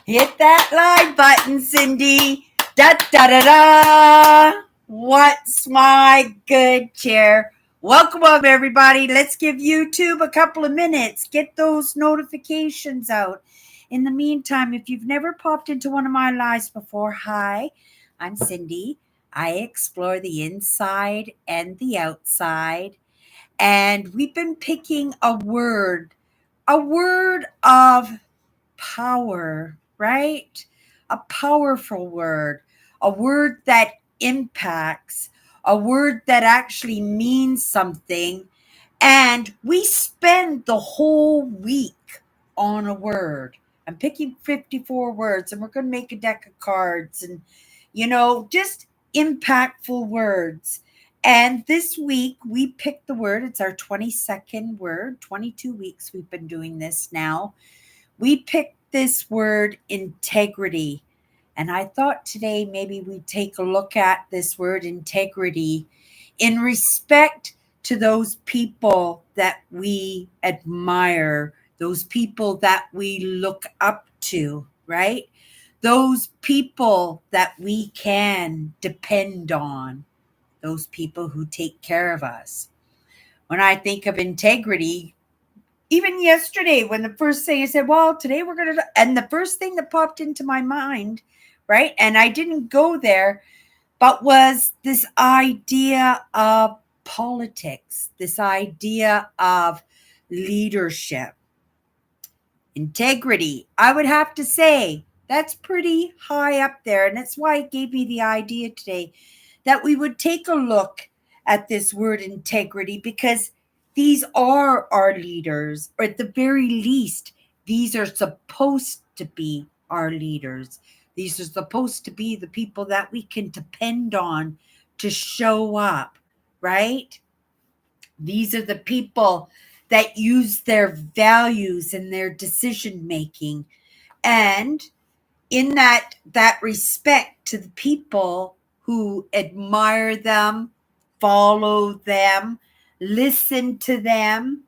Hit that like button, Cindy. Da da da da. What's my good chair? Welcome, everybody. Let's give YouTube a couple of minutes. Get those notifications out. In the meantime, if you've never popped into one of my lives before, hi, I'm Cindy. I explore the inside and the outside. And we've been picking a word of power, right? A powerful word, a word that impacts, a word that actually means something. And we spend the whole week on a word. I'm picking 54 words, and we're going to make a deck of cards and, just impactful words. And this week we picked the word. It's our 22nd word, 22 weeks we've been doing this now. We picked this word integrity. And I thought today maybe we'd take a look at this word integrity in respect to those people that we admire, those people that we look up to, right? Those people that we can depend on, those people who take care of us. When I think of integrity, even yesterday when the first thing I said, well, today we're going to, and the first thing that popped into my mind, right? And I didn't go there, but was this idea of politics, this idea of leadership, integrity. I would have to say that's pretty high up there. And that's why it gave me the idea today that we would take a look at this word integrity, because these are our leaders, or at the very least, these are supposed to be our leaders. These are supposed to be the people that we can depend on to show up, right? These are the people that use their values and their decision making. And in that respect to the people who admire them, follow them, listen to them,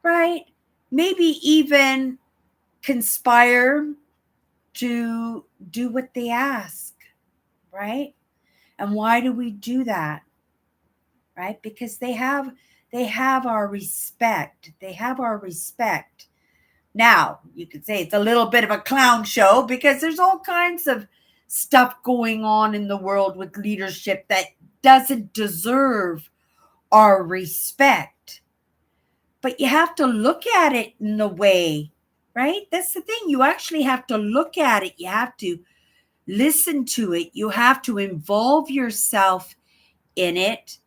right? Maybe even conspire to do what they ask, right? And why do we do that? Right? Because they have our respect. They have our respect. Now, you could say it's a little bit of a clown show because there's all kinds of stuff going on in the world with leadership that doesn't deserve our respect. But you have to look at it in a way, right? That's the thing. You actually have to look at it. You have to listen to it. You have to involve yourself in it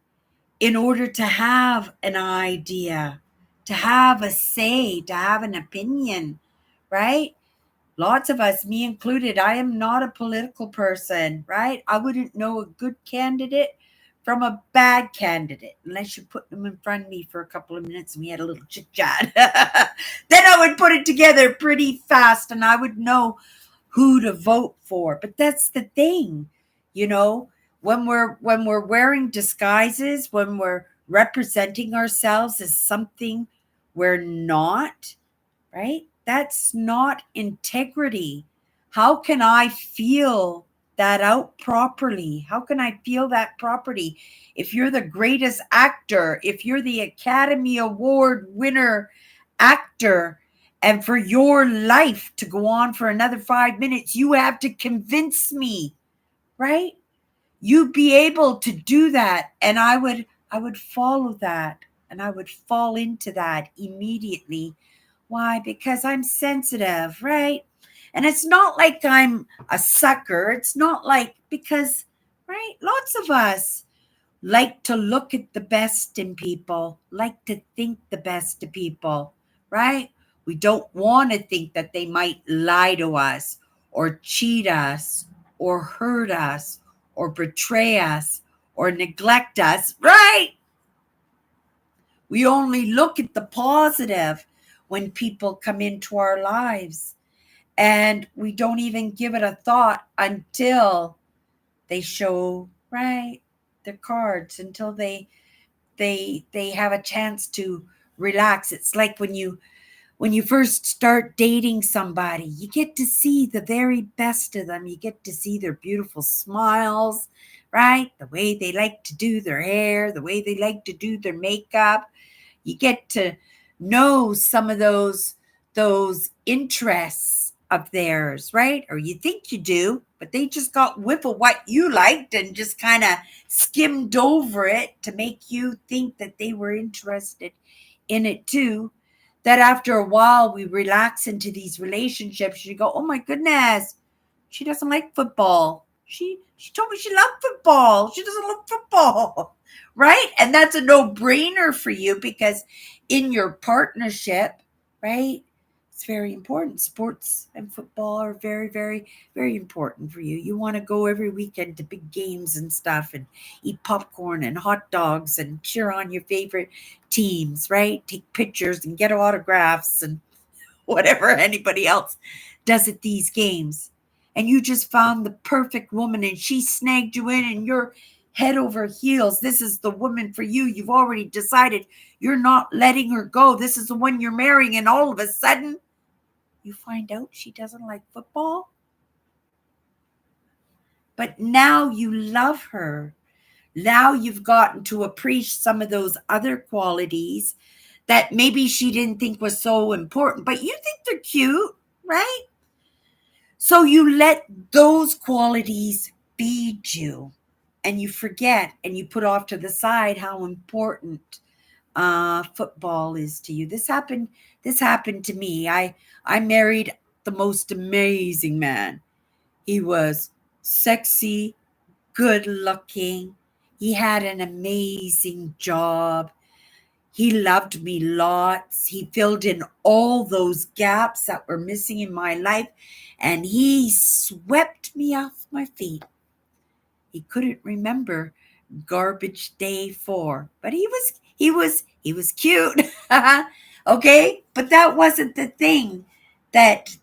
in order to have an idea, to have a say, to have an opinion, right? Lots of us, me included, I am not a political person, right? I wouldn't know a good candidate from a bad candidate unless you put them in front of me for a couple of minutes and we had a little chit chat. Then I would put it together pretty fast and I would know who to vote for. But that's the thing, you know, when we're wearing disguises, when we're representing ourselves as something we're not, right? That's not integrity. How can I feel that out properly? How can I feel that properly? If you're the greatest actor, if you're the Academy Award winner actor, and for your life to go on for another 5 minutes, you have to convince me, right? You'd be able to do that. And I would follow that and I would fall into that immediately. Why? Because I'm sensitive, right? And it's not like I'm a sucker. It's not like, because, right? Lots of us like to look at the best in people, like to think the best of people, right? We don't want to think that they might lie to us or cheat us or hurt us or betray us or neglect us, right? We only look at the positive when people come into our lives, and we don't even give it a thought until they show, right, their cards, until they have a chance to relax. It's like when when you first start dating somebody, you get to see the very best of them. You get to see their beautiful smiles, right? The way they like to do their hair, the way they like to do their makeup. You get to know some of those interests of theirs, right? Or you think you do, but they just got whiff of what you liked and just kind of skimmed over it to make you think that they were interested in it too. That after a while we relax into these relationships, you go, oh my goodness, she doesn't like football. She told me she loved football. She doesn't love football. Right? And that's a no-brainer for you because in your partnership, right? It's very important. Sports and football are very, very, very important for you. You want to go every weekend to big games and stuff and eat popcorn and hot dogs and cheer on your favorite teams, right? Take pictures and get autographs and whatever anybody else does at these games. And you just found the perfect woman and she snagged you in and you're head over heels. This is the woman for you. You've already decided you're not letting her go. This is the one you're marrying. And all of a sudden, you find out she doesn't like football. But now you love her. Now you've gotten to appreciate some of those other qualities that maybe she didn't think was so important, but you think they're cute, right? So you let those qualities feed you and you forget and you put off to the side how important football is to you. This happened to me. I married the most amazing man. He was sexy, good looking. He had an amazing job. He loved me lots. He filled in all those gaps that were missing in my life, and he swept me off my feet. He couldn't remember garbage day 4, but he was cute. Okay, but that wasn't the thing that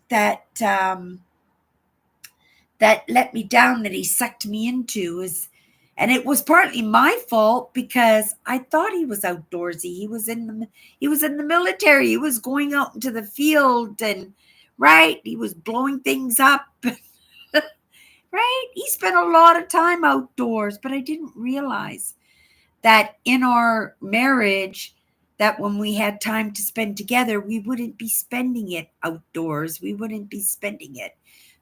let me down, that he sucked me into. Is And it was partly my fault because I thought he was outdoorsy. He was in the military. He was going out into the field and right, he was blowing things up. Right? He spent a lot of time outdoors, but I didn't realize that in our marriage, that when we had time to spend together, we wouldn't be spending it outdoors. We wouldn't be spending it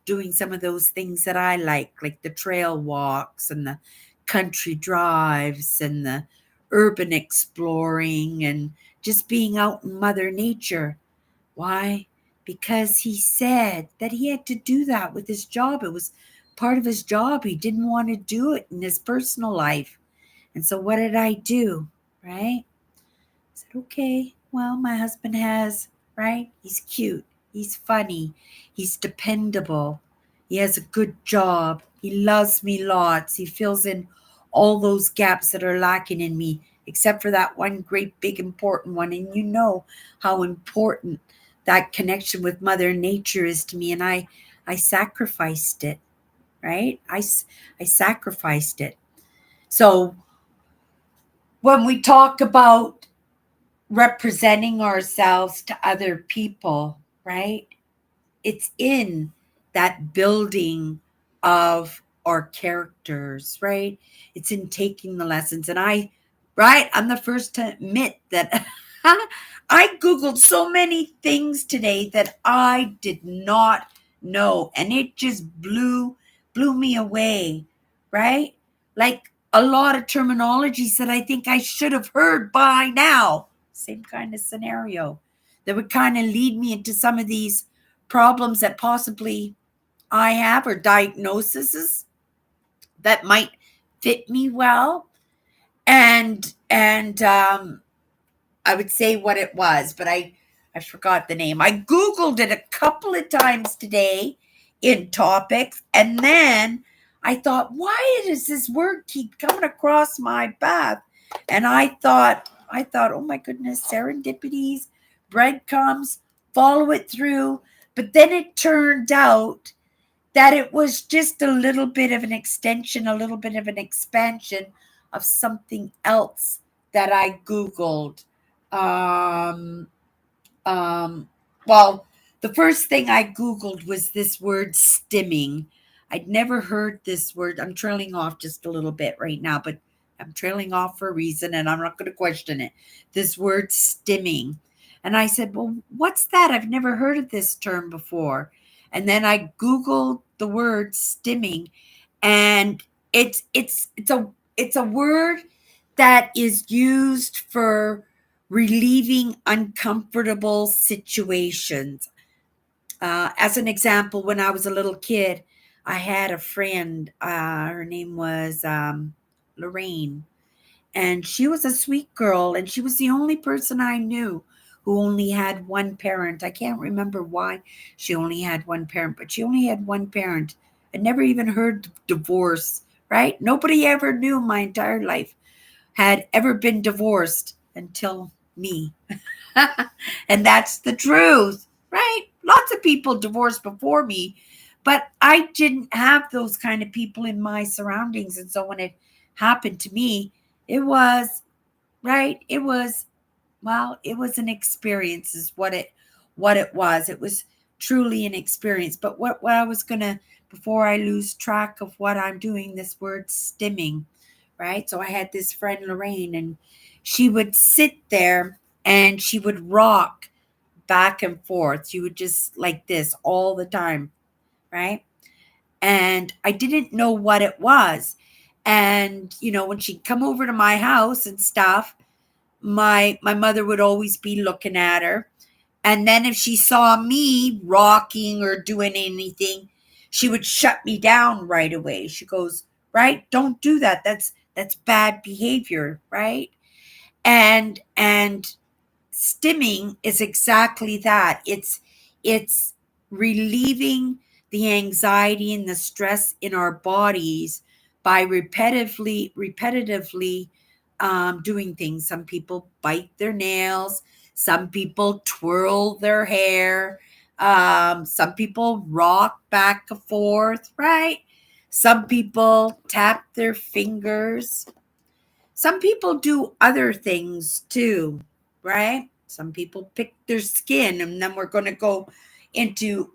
doing some of those things that I like the trail walks and the country drives and the urban exploring and just being out in Mother Nature. Why? Because he said that he had to do that with his job. It was part of his job. He didn't want to do it in his personal life. And so what did I do? Right? I said, okay, well, my husband has, right? He's cute. He's funny. He's dependable. He has a good job. He loves me lots. He fills in all those gaps that are lacking in me, except for that one great, big, important one. And you know how important that connection with Mother Nature is to me. And I sacrificed it, right? I sacrificed it. So when we talk about representing ourselves to other people, right? It's in that building of our characters, right? It's in taking the lessons. And I'm the first to admit that I Googled so many things today that I did not know. And it just blew me away, right? Like a lot of terminologies that I think I should have heard by now. Same kind of scenario that would kind of lead me into some of these problems that possibly I have or diagnoses that might fit me well. And I would say what it was, but I forgot the name. I Googled it a couple of times today in topics, and then I thought, why does this word keep coming across my path? And I thought, oh my goodness, serendipities, breadcrumbs, follow it through. But then it turned out that it was just a little bit of an extension, a little bit of an expansion of something else that I Googled. Um, um, Well, the first thing I Googled was this word stimming. I'd never heard this word. I'm trailing off just a little bit right now, but I'm trailing off for a reason and I'm not going to question it. This word stimming. And I said, well, what's that? I've never heard of this term before. And then I Googled the word stimming, and it's a word that is used for relieving uncomfortable situations. As an example, when I was a little kid, I had a friend. Her name was Lorraine, and she was a sweet girl, and she was the only person I knew who only had one parent. I can't remember why she only had one parent, but she only had one parent. I never even heard divorce, right? Nobody ever knew my entire life had ever been divorced until me. And that's the truth, right? Lots of people divorced before me, but I didn't have those kind of people in my surroundings. And so when it happened to me, it was right. It was, well, it was an experience is what it was. It was truly an experience. But what I was gonna, before I lose track of what I'm doing, this word stimming, right? So I had this friend Lorraine, and she would sit there and she would rock back and forth. She would just like this all the time, right? And I didn't know what it was. And when she'd come over to my house and stuff, my mother would always be looking at her. And then if she saw me rocking or doing anything, she would shut me down right away. She goes, right, don't do that. That's bad behavior, right? And stimming is exactly that. It's relieving the anxiety and the stress in our bodies by repetitively doing things. Some people bite their nails. Some people twirl their hair. Some people rock back and forth, right? Some people tap their fingers. Some people do other things too, right? Some people pick their skin, and then we're going to go into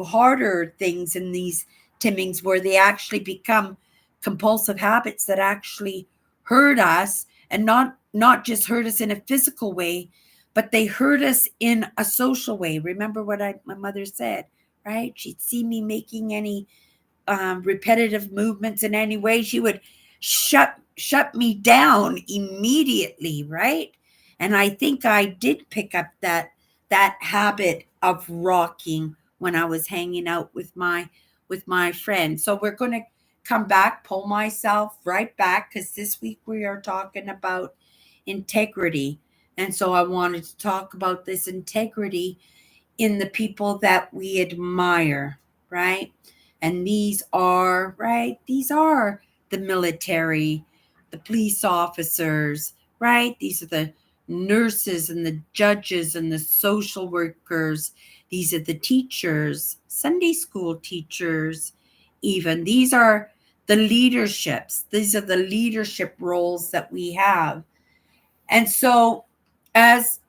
harder things in these timmings where they actually become compulsive habits that actually hurt us, and not just hurt us in a physical way, but they hurt us in a social way. Remember what my mother said, right? She'd see me making any repetitive movements in any way, she would shut me down immediately, right? And I think I did pick up that habit of rocking when I was hanging out with my friend. So we're going to come back, pull myself right back, because this week we are talking about integrity. And so I wanted to talk about this integrity in the people that we admire, right? And these are, right? These are the military, the police officers, right? These are the nurses and the judges and the social workers. These are the teachers, Sunday school teachers, even. These are the leaderships. These are the leadership roles that we have. And so, as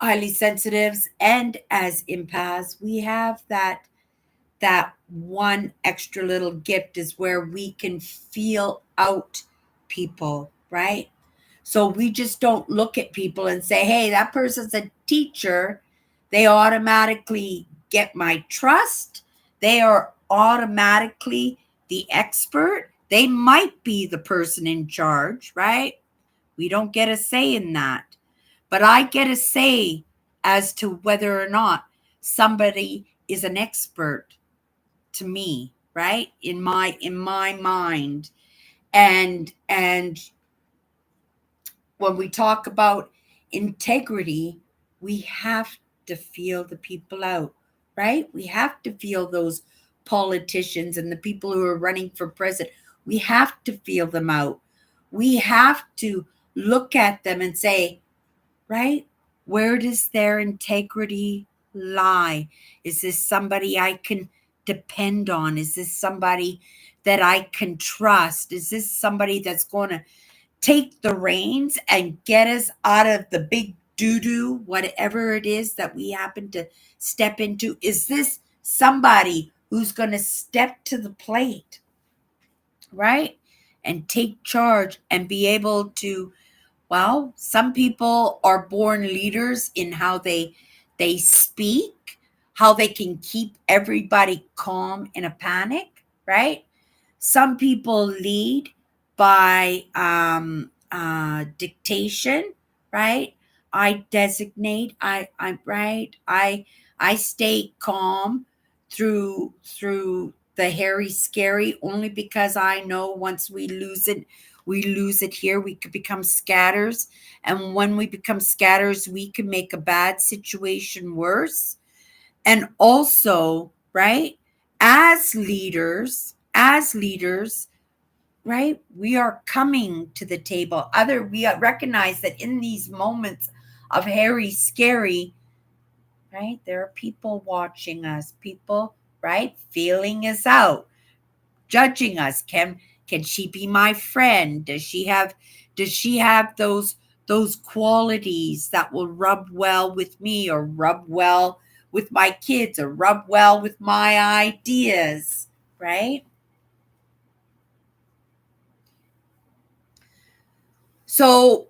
highly sensitives and as empaths, we have that one extra little gift is where we can feel out people, right? So we just don't look at people and say, hey, that person's a teacher. They automatically get my trust. They are automatically the expert. They might be the person in charge, right? We don't get a say in that. But I get a say as to whether or not somebody is an expert to me, right? In my mind. And when we talk about integrity, we have to feel the people out, right? We have to feel those politicians and the people who are running for president. We have to feel them out. We have to look at them and say, right? Where does their integrity lie? Is this somebody I can depend on? Is this somebody that I can trust? Is this somebody that's going to take the reins and get us out of the big doo-doo, whatever it is that we happen to step into? Is this somebody who's going to step to the plate, right? And take charge and be able to, well, some people are born leaders in how they speak, how they can keep everybody calm in a panic, right? Some people lead by dictation, right? I designate. I'm right. I stay calm through the hairy scary only because I know once we lose it here. We could become scatters, and when we become scatters, we can make a bad situation worse. And also, right, as leaders, right, we are coming to the table. We recognize that in these moments of hairy scary, right, there are people watching us, people, right, feeling us out, judging us. Can she be my friend? Does she have those qualities that will rub well with me, or rub well with my kids, or rub well with my ideas, right? So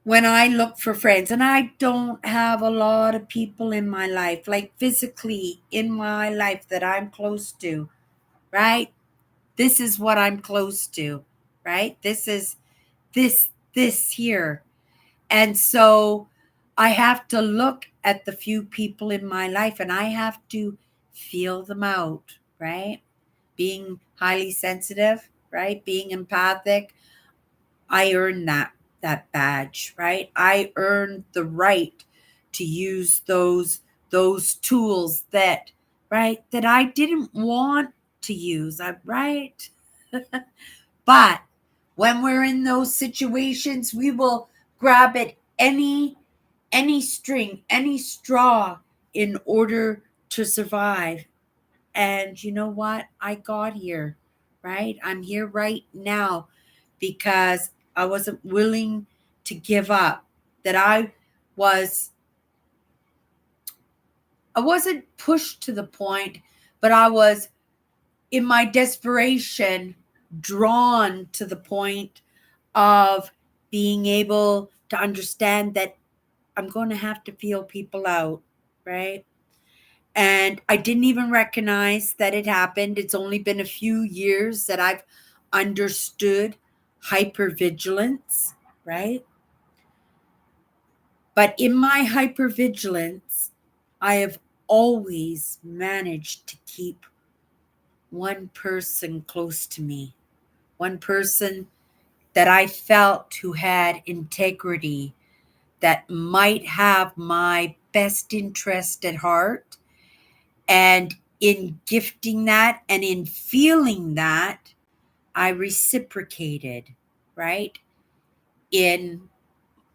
when I look for friends, and I don't have a lot of people in my life, like physically in my life that I'm close to, right? This is what I'm close to, right? This here. And so I have to look at the few people in my life and I have to feel them out, right? Being highly sensitive, right? Being empathic. I earned that badge, right? I earned the right to use those tools that I didn't want to use. Right? But when we're in those situations, we will grab at any string, any straw in order to survive. And you know what? I got here, right? I'm here right now because I wasn't willing to give up. That was I wasn't pushed to the point, but I was in my desperation drawn to the point of being able to understand that I'm going to have to feel people out, right? And I didn't even recognize that it happened. It's only been a few years that I've understood hypervigilance, right? But in my hypervigilance, I have always managed to keep one person close to me, one person that I felt who had integrity, that might have my best interest at heart. And in gifting that and in feeling that, I reciprocated, right? In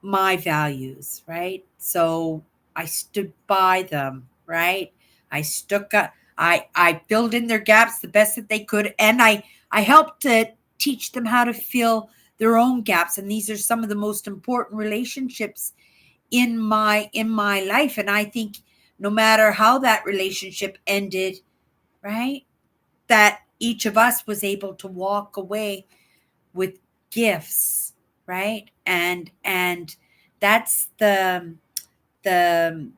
my values, right? So I stood by them, right? I stuck up, I filled in their gaps the best that they could, and I helped to teach them how to fill their own gaps. And these are some of the most important relationships in my life. And I think no matter how that relationship ended, right, that each of us was able to walk away with gifts, right? And that's the the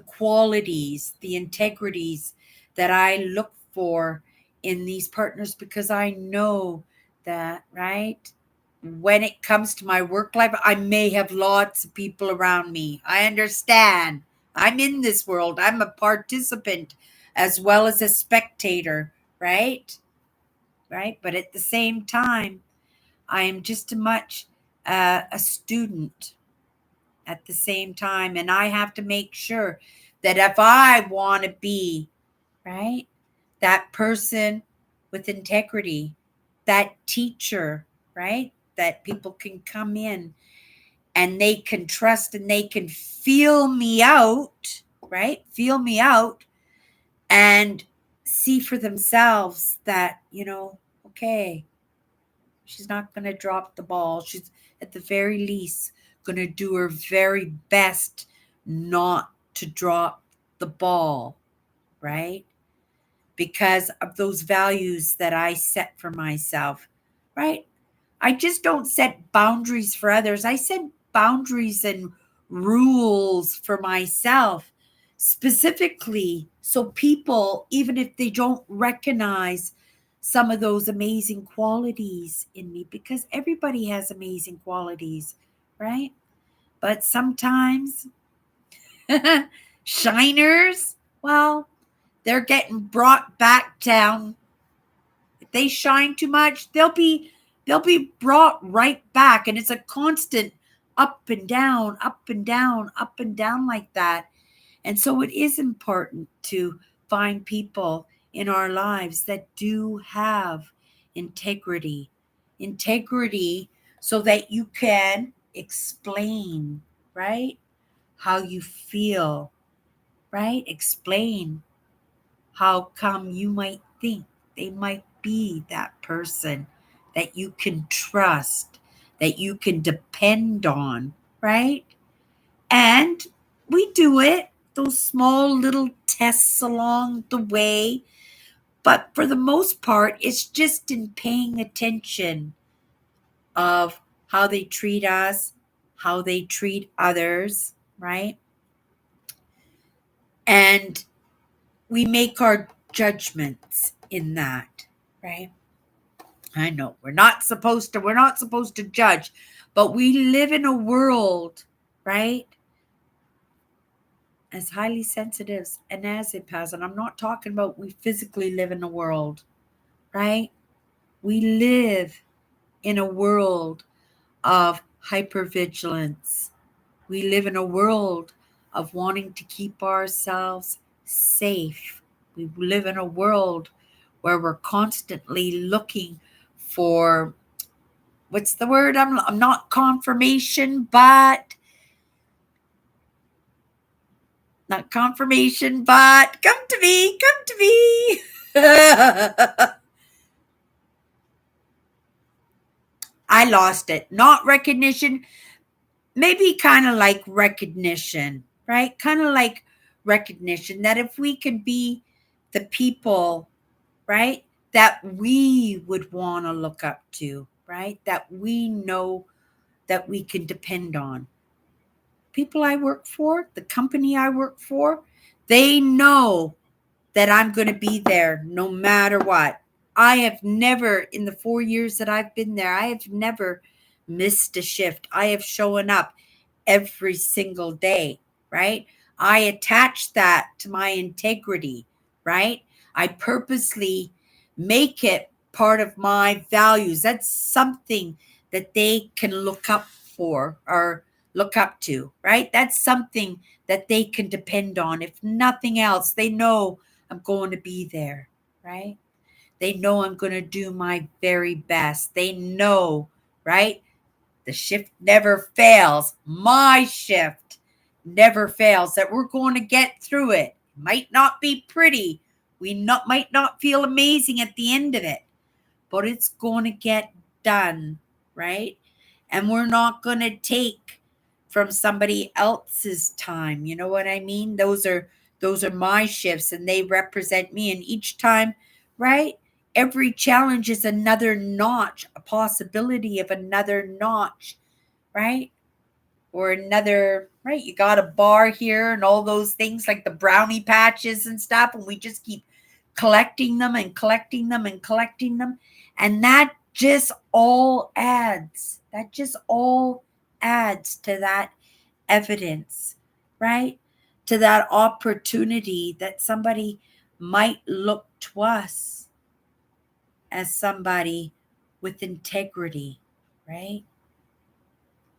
qualities, the integrities that I look for in these partners, because I know that, right, when it comes to my work life, I may have lots of people around me. I understand. I'm in this world. I'm a participant as well as a spectator, right? Right? But at the same time, I am just as much a student at the same time. And I have to make sure that if I want to be, right, that person with integrity, that teacher, right, that people can come in and they can trust and they can feel me out, right, feel me out and see for themselves that, okay, she's not going to drop the ball. She's at the very least going to do her very best not to drop the ball, right? Because of those values that I set for myself, right? I just don't set boundaries for others. I set boundaries and rules for myself specifically so people, even if they don't recognize some of those amazing qualities in me, because everybody has amazing qualities, right? But sometimes shiners, well, they're getting brought back down. If they shine too much, they'll be brought right back, and it's a constant up and down, up and down, up and down like that. And so it is important to find people in our lives that do have integrity. Integrity so that you can explain, right? How you feel, right? Explain how come you might think they might be that person that you can trust, that you can depend on, right? And we do it, those small little tests along the way. But for the most part, it's just in paying attention of how they treat us, how they treat others, right? And we make our judgments in that, right? I know we're not supposed to judge, but we live in a world, right? As highly sensitives and as empaths, and I'm not talking about we physically live in a world, right? We live in a world of hypervigilance. We live in a world of wanting to keep ourselves safe. We live in a world where we're constantly looking for, what's the word? I'm not confirmation, but not confirmation, but come to me, come to me. I lost it. Not recognition, maybe kind of like recognition, right? Kind of like recognition that if we can be the people, right, that we would want to look up to, right, that we know that we can depend on. People I work for, the company I work for, they know that I'm going to be there no matter what. I have never, in the 4 years that I've been there, I have never missed a shift. I have shown up every single day, right? I attach that to my integrity, right? I purposely make it part of my values. That's something that they can look up for or look up to, right? That's something that they can depend on. If nothing else, they know I'm going to be there, right? They know I'm going to do my very best. They know, right? The shift never fails. My shift never fails. That we're going to get through it. Might not be pretty. Might not feel amazing at the end of it, but it's going to get done, right? And we're not going to take from somebody else's time. You know what I mean? Those are my shifts and they represent me, and each time, right? Every challenge is another notch, a possibility of another notch, right? Or another, right? You got a bar here and all those things like the brownie patches and stuff, and we just keep collecting them and collecting them and collecting them. And that just all adds, to that evidence, right? To that opportunity that somebody might look to us as somebody with integrity, right?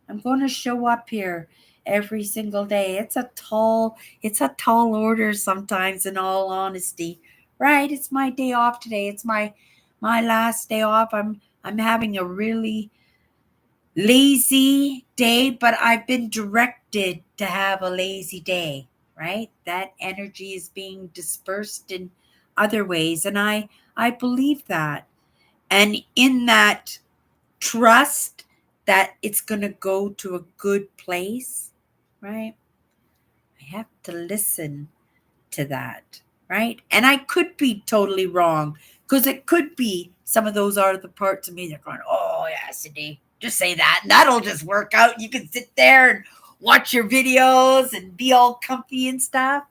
I'm going to show up here every single day. It's a tall order sometimes, in all honesty. Right? It's my day off today. It's my last day off. I'm having a really lazy day, but I've been directed to have a lazy day, right? That energy is being dispersed in other ways, and I believe that. And in that trust that it's going to go to a good place, right? I have to listen to that, right? And I could be totally wrong because it could be some of those are the parts of me that are going, oh, yeah, Cindy, just say that. And that'll just work out. You can sit there and watch your videos and be all comfy and stuff.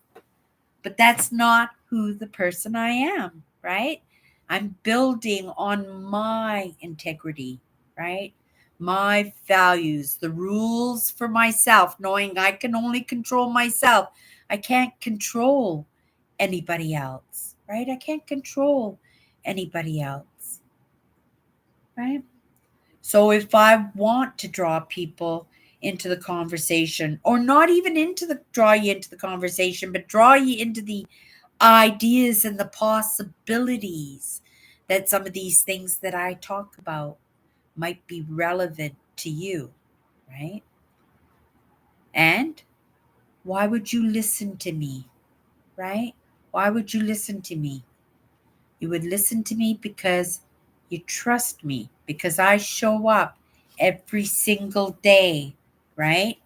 But that's not who the person I am, right? I'm building on my integrity, right? My values, the rules for myself, knowing I can only control myself. I can't control anybody else, right? I can't control anybody else, right? So if I want to draw people into the conversation, or not even draw you into the conversation, but draw you into the ideas and the possibilities that some of these things that I talk about might be relevant to you, right? And why would you listen to me, right? Why would you listen to me? You would listen to me because you trust me, because I show up every single day, right?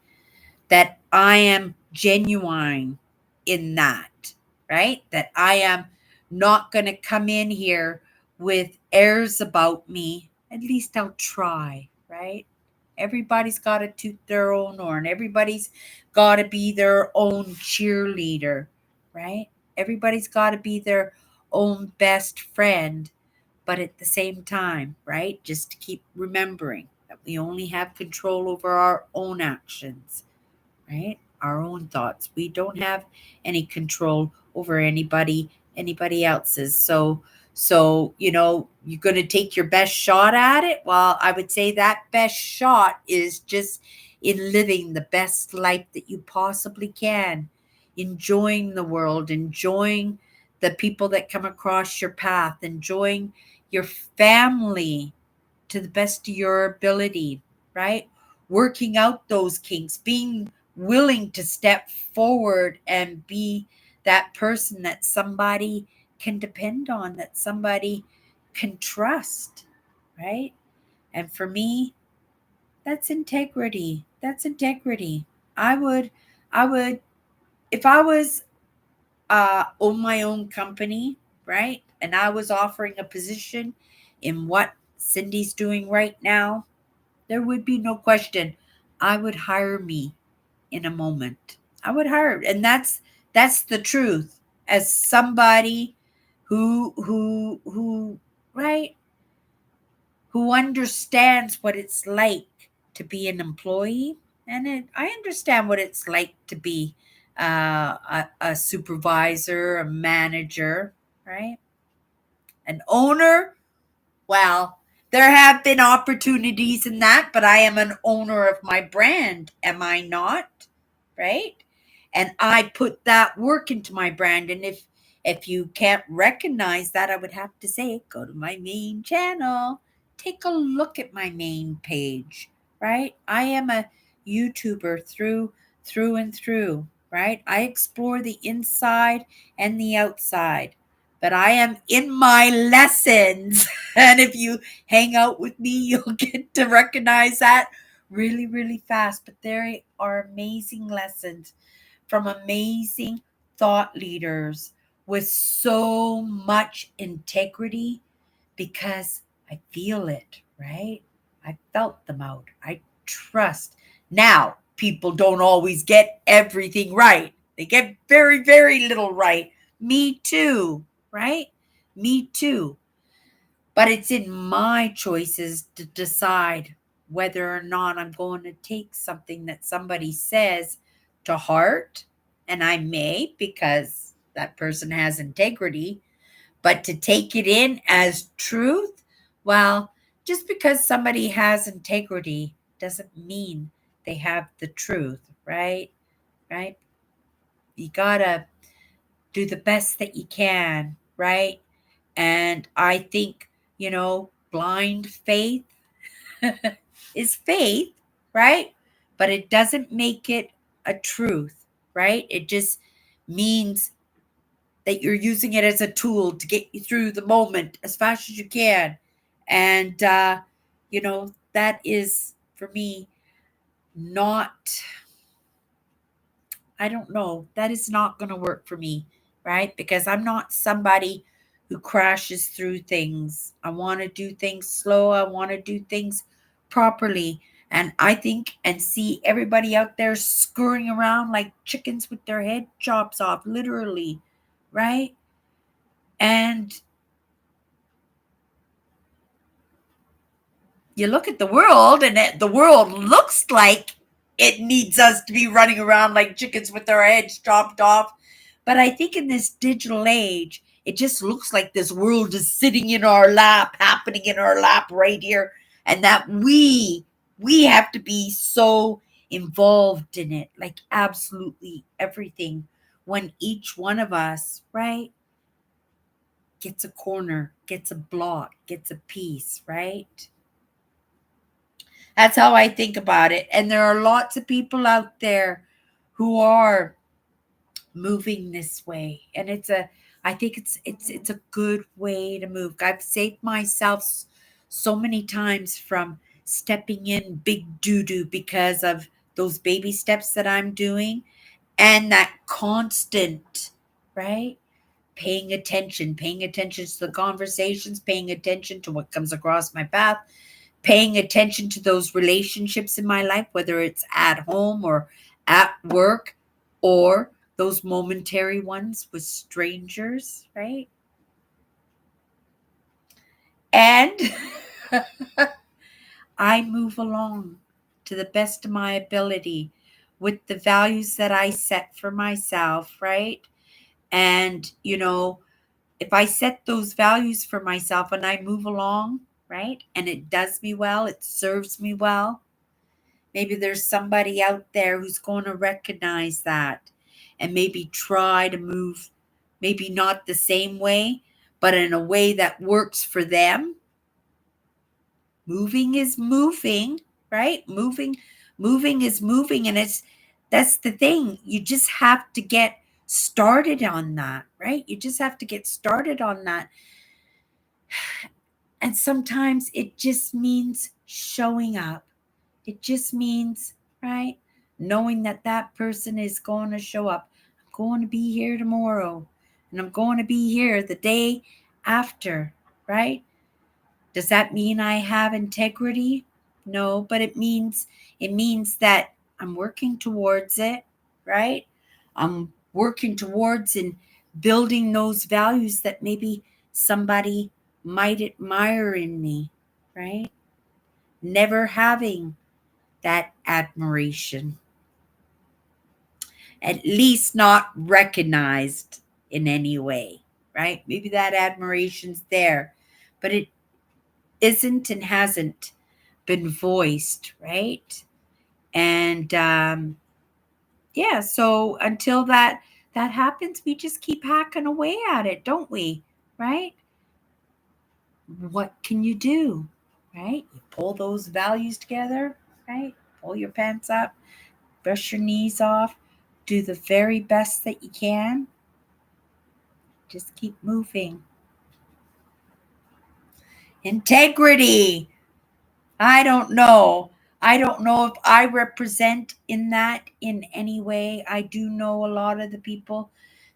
That I am genuine in that, right? That I am not going to come in here with airs about me. At least I'll try, right? Everybody's got to toot their own horn. Everybody's got to be their own cheerleader, right? Everybody's got to be their own best friend. But at the same time, right? Just to keep remembering that we only have control over our own actions, right? Our own thoughts. We don't have any control over anybody else's. So you're going to take your best shot at it. Well, I would say that best shot is just in living the best life that you possibly can, enjoying the world, enjoying the people that come across your path, enjoying your family to the best of your ability, right? Working out those kinks, being willing to step forward and be that person that somebody can depend on, that somebody can trust, right? And for me, that's integrity. That's integrity. I would, if I was own my own company, right? And I was offering a position in what Cindy's doing right now, there would be no question. I would hire me in a moment. I would hire, and that's the truth. As somebody who right, who understands what it's like to be an employee, and I understand what it's like to be a supervisor, a manager, right, an owner. Well, there have been opportunities in that, but I am an owner of my brand, am I not? Right? And I put that work into my brand. And if you can't recognize that, I would have to say, go to my main channel. Take a look at my main page, right? I am a YouTuber through and through, right? I explore the inside and the outside, but I am in my lessons. And if you hang out with me, you'll get to recognize that really, really fast. But there are amazing lessons from amazing thought leaders with so much integrity because I feel it, right? I felt them out. I trust. Now, people don't always get everything right. They get very, very little right. Me too, right? Me too. But it's in my choices to decide whether or not I'm going to take something that somebody says to heart. And I may, because that person has integrity, but to take it in as truth, well, just because somebody has integrity doesn't mean they have the truth, right? Right? You gotta do the best that you can, right? And I think, blind faith is faith, right? But it doesn't make it a truth, right? It just means that you're using it as a tool to get you through the moment as fast as you can. And, that is for me not, I don't know, that is not going to work for me, right? Because I'm not somebody who crashes through things. I want to do things slow. I want to do things properly. And I think and see everybody out there scurrying around like chickens with their head chops off, literally, right? And you look at the world, and the world looks like it needs us to be running around like chickens with our heads chopped off. But I think in this digital age, it just looks like this world is sitting in our lap, happening in our lap right here, and that we have to be so involved in it, like absolutely everything, when each one of us, right, gets a corner, gets a block, gets a piece, right? That's how I think about it. And there are lots of people out there who are moving this way. And I think it's a good way to move. I've saved myself so many times from stepping in big doo-doo because of those baby steps that I'm doing, and that constant, right? Paying attention to the conversations, paying attention to what comes across my path, paying attention to those relationships in my life, whether it's at home or at work, or those momentary ones with strangers, right? And I move along to the best of my ability with the values that I set for myself, right? And, if I set those values for myself and I move along, right, and it does me well, it serves me well, maybe there's somebody out there who's going to recognize that and maybe try to move, maybe not the same way, but in a way that works for them. Moving is moving, right? Moving is moving. And that's the thing. You just have to get started on that, right? You just have to get started on that. And sometimes it just means showing up. It just means, right, knowing that that person is going to show up. I'm going to be here tomorrow, and I'm going to be here the day after, right? Does that mean I have integrity? No, but it means that I'm working towards it, right? I'm working towards and building those values that maybe somebody might admire in me, right? Never having that admiration, at least not recognized in any way, right? Maybe that admiration's there, but it isn't and hasn't been voiced, right? And yeah, so until that happens, we just keep hacking away at it, don't we? Right? What can you do? Right? You pull those values together, right? Pull your pants up, brush your knees off, do the very best that you can. Just keep moving. Integrity. I don't know. I don't know if I represent in that in any way. I do know a lot of the people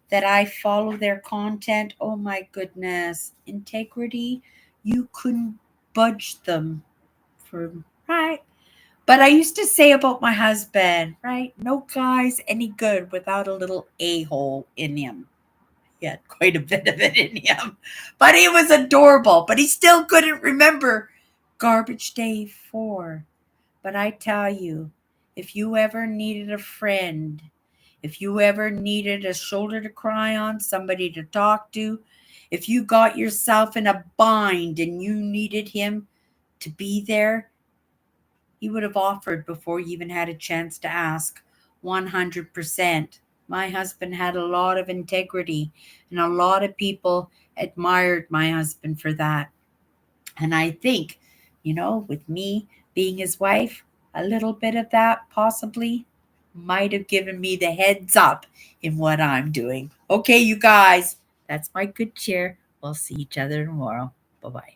that I follow their content. Oh my goodness. Integrity, you couldn't budge them for, right? But I used to say about my husband, right? No guy's any good without a little a-hole in him. He had quite a bit of it in him. But he was adorable. But he still couldn't remember Garbage Day 4. But I tell you, if you ever needed a friend, if you ever needed a shoulder to cry on, somebody to talk to, if you got yourself in a bind and you needed him to be there, he would have offered before you even had a chance to ask. 100%. My husband had a lot of integrity, and a lot of people admired my husband for that. And I think, with me being his wife, a little bit of that possibly might have given me the heads up in what I'm doing. Okay, you guys, that's my good cheer. We'll see each other tomorrow. Bye bye.